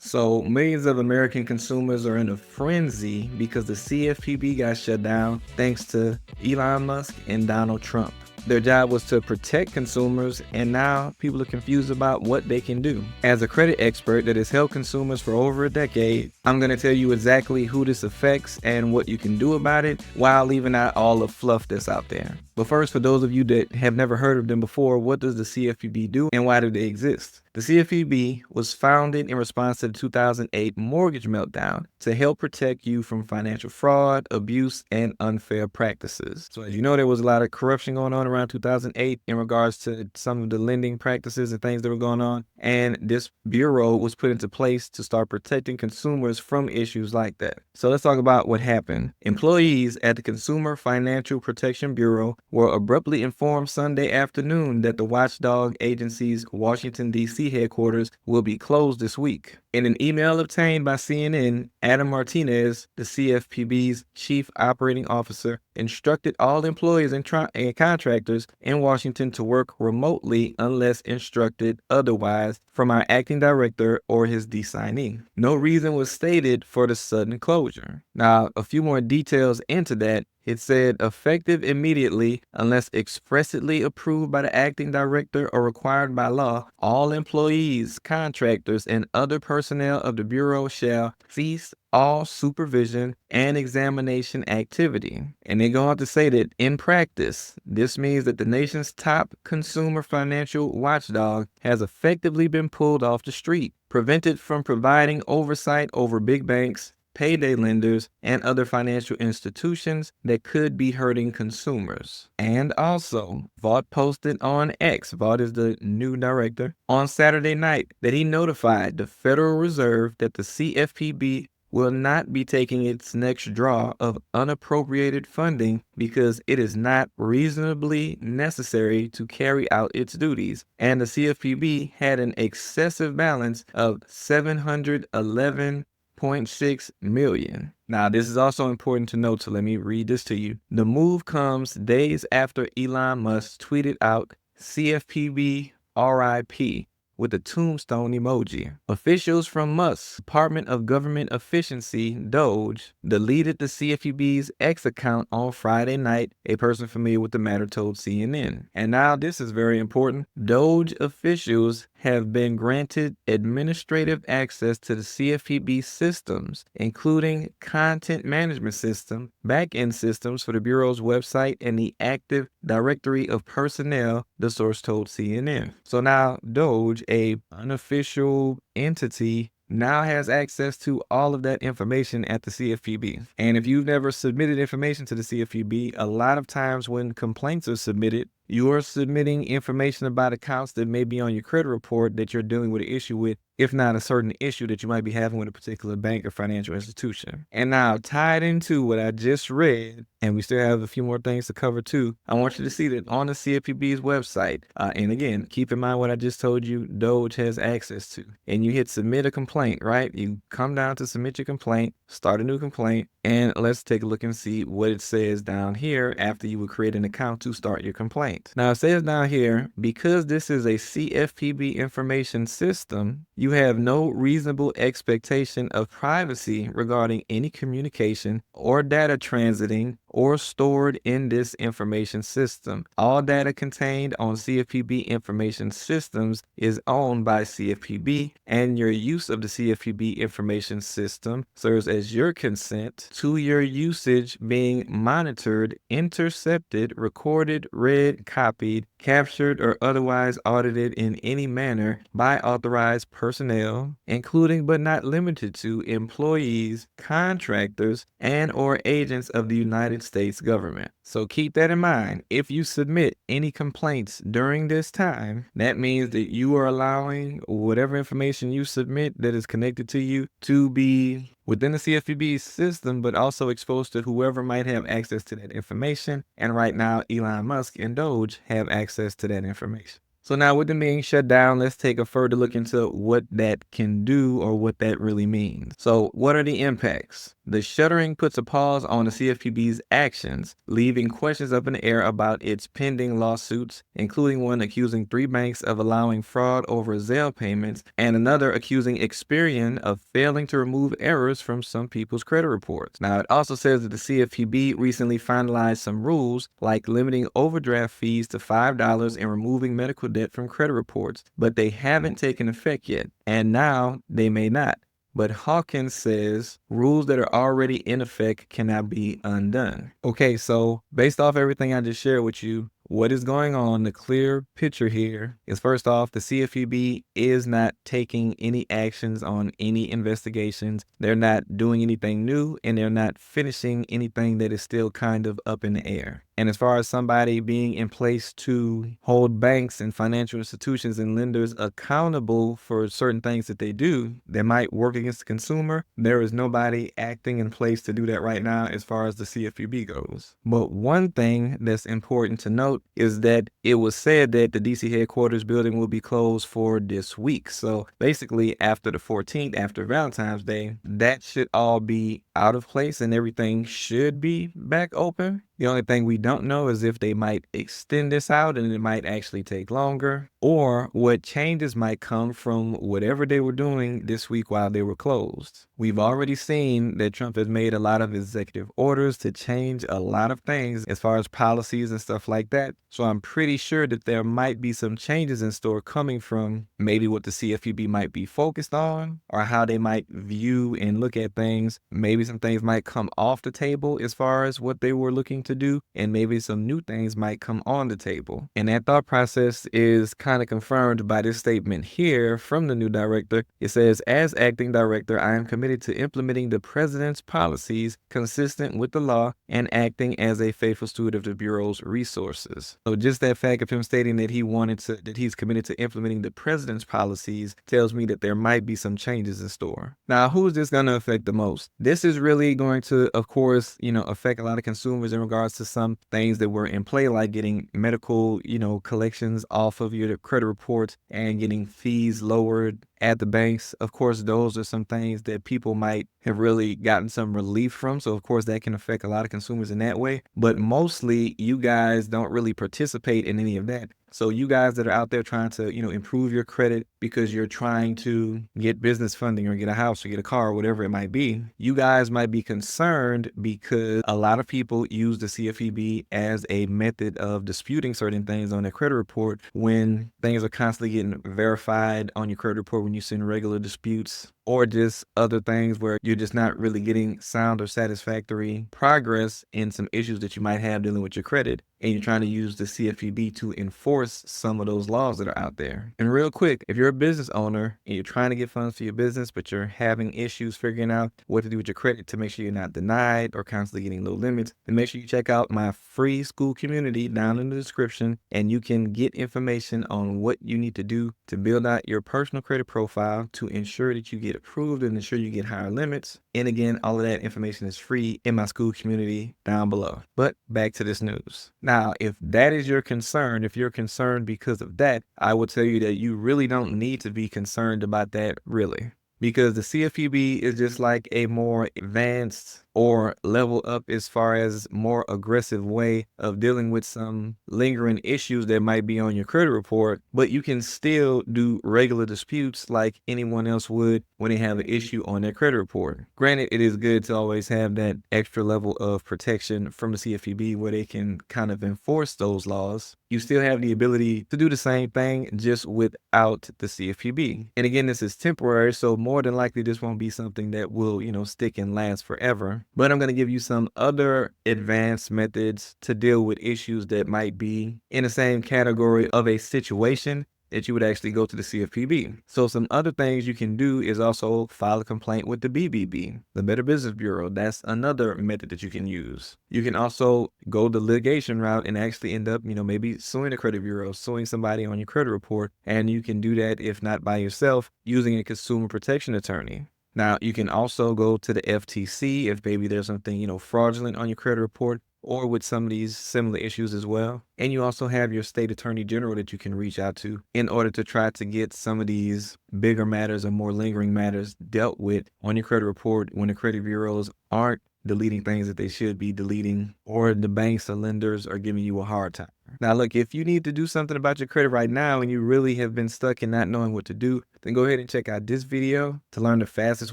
So millions of American consumers are in a frenzy because the CFPB got shut down thanks to Elon Musk and Donald Trump. Their job was to protect consumers, and now people are confused about what they can do. As a credit expert that has helped consumers for over a decade, I'm going to tell you exactly who this affects and what you can do about it while leaving out all the fluff that's out there. But first, for those of you that have never heard of them before, what does the CFPB do and why do they exist? The CFPB was founded in response to the 2008 mortgage meltdown to help protect you from financial fraud, abuse, and unfair practices. So as you know, there was a lot of corruption going on around 2008 in regards to some of the lending practices and things that were going on. And this bureau was put into place to start protecting consumers from issues like that. So let's talk about what happened. Employees at the Consumer Financial Protection Bureau were abruptly informed Sunday afternoon that the watchdog agency's Washington, D.C. headquarters will be closed this week. In an email obtained by CNN, Adam Martinez, the CFPB's chief operating officer, instructed all employees and contractors in Washington to work remotely unless instructed otherwise from our acting director or his designee. No reason was stated for the sudden closure. Now, a few more details into that. It said effective immediately unless expressly approved by the acting director or required by law, all employees, contractors, and other personnel of the Bureau shall cease all supervision and examination activity. And they go on to say that in practice, this means that the nation's top consumer financial watchdog has effectively been pulled off the street, prevented from providing oversight over big banks, payday lenders, and other financial institutions that could be hurting consumers. And also, Vaught posted on X, Vaught is the new director, on Saturday night that he notified the Federal Reserve that the CFPB will not be taking its next draw of unappropriated funding because it is not reasonably necessary to carry out its duties. And the CFPB had an excessive balance of $711.6 million. Now, this is also important to note, so let me read this to you. The move comes days after Elon Musk tweeted out CFPB RIP with a tombstone emoji. Officials from Musk's Department of Government Efficiency, DOGE, deleted the CFPB's X account on Friday night, a person familiar with the matter told CNN. And now this is very important. DOGE officials have been granted administrative access to the CFPB systems, including content management system, back-end systems for the Bureau's website, and the active directory of personnel, the source told CNN. So now DOGE, a unofficial entity, now has access to all of that information at the CFPB. And if you've never submitted information to the CFPB, a lot of times when complaints are submitted, you are submitting information about accounts that may be on your credit report that you're dealing with an issue with, if not a certain issue that you might be having with a particular bank or financial institution. And now, tied into what I just read, and we still have a few more things to cover too, I want you to see that on the CFPB's website, and again, keep in mind what I just told you, DOGE has access to, and you hit submit a complaint, right? You come down to submit your complaint, start a new complaint, and let's take a look and see what it says down here after you would create an account to start your complaint. Now it says down here, because this is a CFPB information system, you have no reasonable expectation of privacy regarding any communication or data transiting or stored in this information system. All data contained on CFPB information systems is owned by CFPB, and your use of the CFPB information system serves as your consent to your usage being monitored, intercepted, recorded, read, copied, captured, or otherwise audited in any manner by authorized personnel, including but not limited to employees, contractors, and or agents of the United States government. So keep that in mind. If you submit any complaints during this time, that means that you are allowing whatever information you submit that is connected to you to be within the CFPB system, but also exposed to whoever might have access to that information. And right now, Elon Musk and DOGE have access to that information. So now with them being shut down, let's take a further look into what that can do or what that really means. So what are the impacts? The shuttering puts a pause on the CFPB's actions, leaving questions up in the air about its pending lawsuits, including one accusing 3 banks of allowing fraud over Zelle payments and another accusing Experian of failing to remove errors from some people's credit reports. Now, it also says that the CFPB recently finalized some rules like limiting overdraft fees to $5 and removing medical debt from credit reports, but they haven't taken effect yet, and now they may not. But Hawkins says rules that are already in effect cannot be undone. Okay, so based off everything I just shared with you, what is going on, the clear picture here is, first off, the CFPB is not taking any actions on any investigations. They're not doing anything new, and they're not finishing anything that is still kind of up in the air. And as far as somebody being in place to hold banks and financial institutions and lenders accountable for certain things that they do that might work against the consumer, there is nobody acting in place to do that right now as far as the CFPB goes. But one thing that's important to note is that it was said that the DC headquarters building will be closed for this week. So basically after the 14th, after Valentine's Day, that should all be out of place and everything should be back open. The only thing we don't know is if they might extend this out and it might actually take longer, or what changes might come from whatever they were doing this week while they were closed. We've already seen that Trump has made a lot of executive orders to change a lot of things as far as policies and stuff like that. So I'm pretty sure that there might be some changes in store coming from maybe what the CFPB might be focused on or how they might view and look at things. Maybe some things might come off the table as far as what they were looking to do, and maybe some new things might come on the table. And that thought process is kind of confirmed by this statement here from the new director. It says, as acting director, I am committed to implementing the president's policies consistent with the law and acting as a faithful steward of the Bureau's resources. So just that fact of him stating that he's committed to implementing the president's policies tells me that there might be some changes in store. Now, who is this going to affect the most? This is really going to, of course, affect a lot of consumers in regards to some things that were in play, like getting medical, collections off of your credit reports and getting fees lowered at the banks. Of course, those are some things that people might have really gotten some relief from. So of course that can affect a lot of consumers in that way, but mostly you guys don't really participate in any of that. So you guys that are out there trying to, improve your credit because you're trying to get business funding or get a house or get a car or whatever it might be, you guys might be concerned because a lot of people use the CFPB as a method of disputing certain things on their credit report when things are constantly getting verified on your credit report when you send regular disputes, or just other things where you're just not really getting sound or satisfactory progress in some issues that you might have dealing with your credit. And you're trying to use the CFPB to enforce some of those laws that are out there. And real quick, if you're a business owner and you're trying to get funds for your business, but you're having issues figuring out what to do with your credit to make sure you're not denied or constantly getting low limits, then make sure you check out my free school community down in the description, and you can get information on what you need to do to build out your personal credit profile to ensure that you get approved and ensure you get higher limits. And again, all of that information is free in my school community down below. But back to this news. Now, if that is your concern, if you're concerned because of that, I will tell you that you really don't need to be concerned about that, really. Because the CFPB is just like a more advanced or level up as far as more aggressive way of dealing with some lingering issues that might be on your credit report, but you can still do regular disputes like anyone else would when they have an issue on their credit report. Granted, it is good to always have that extra level of protection from the CFPB where they can kind of enforce those laws. You still have the ability to do the same thing just without the CFPB. And again, this is temporary, so more than likely this won't be something that will, stick and last forever. But I'm going to give you some other advanced methods to deal with issues that might be in the same category of a situation that you would actually go to the CFPB. So some other things you can do is also file a complaint with the BBB, the Better Business Bureau. That's another method that you can use. You can also go the litigation route and actually end up, maybe suing the credit bureau, suing somebody on your credit report. And you can do that, if not by yourself, using a consumer protection attorney. Now, you can also go to the FTC if maybe there's something, fraudulent on your credit report. or with some of these similar issues as well. And you also have your state attorney general that you can reach out to in order to try to get some of these bigger matters or more lingering matters dealt with on your credit report when the credit bureaus aren't deleting things that they should be deleting, or the banks or lenders are giving you a hard time. Now, look, if you need to do something about your credit right now and you really have been stuck in not knowing what to do, then go ahead and check out this video to learn the fastest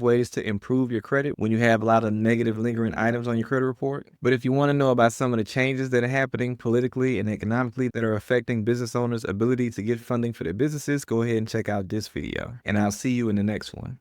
ways to improve your credit when you have a lot of negative lingering items on your credit report. But if you want to know about some of the changes that are happening politically and economically that are affecting business owners' ability to get funding for their businesses, go ahead and check out this video. And I'll see you in the next one.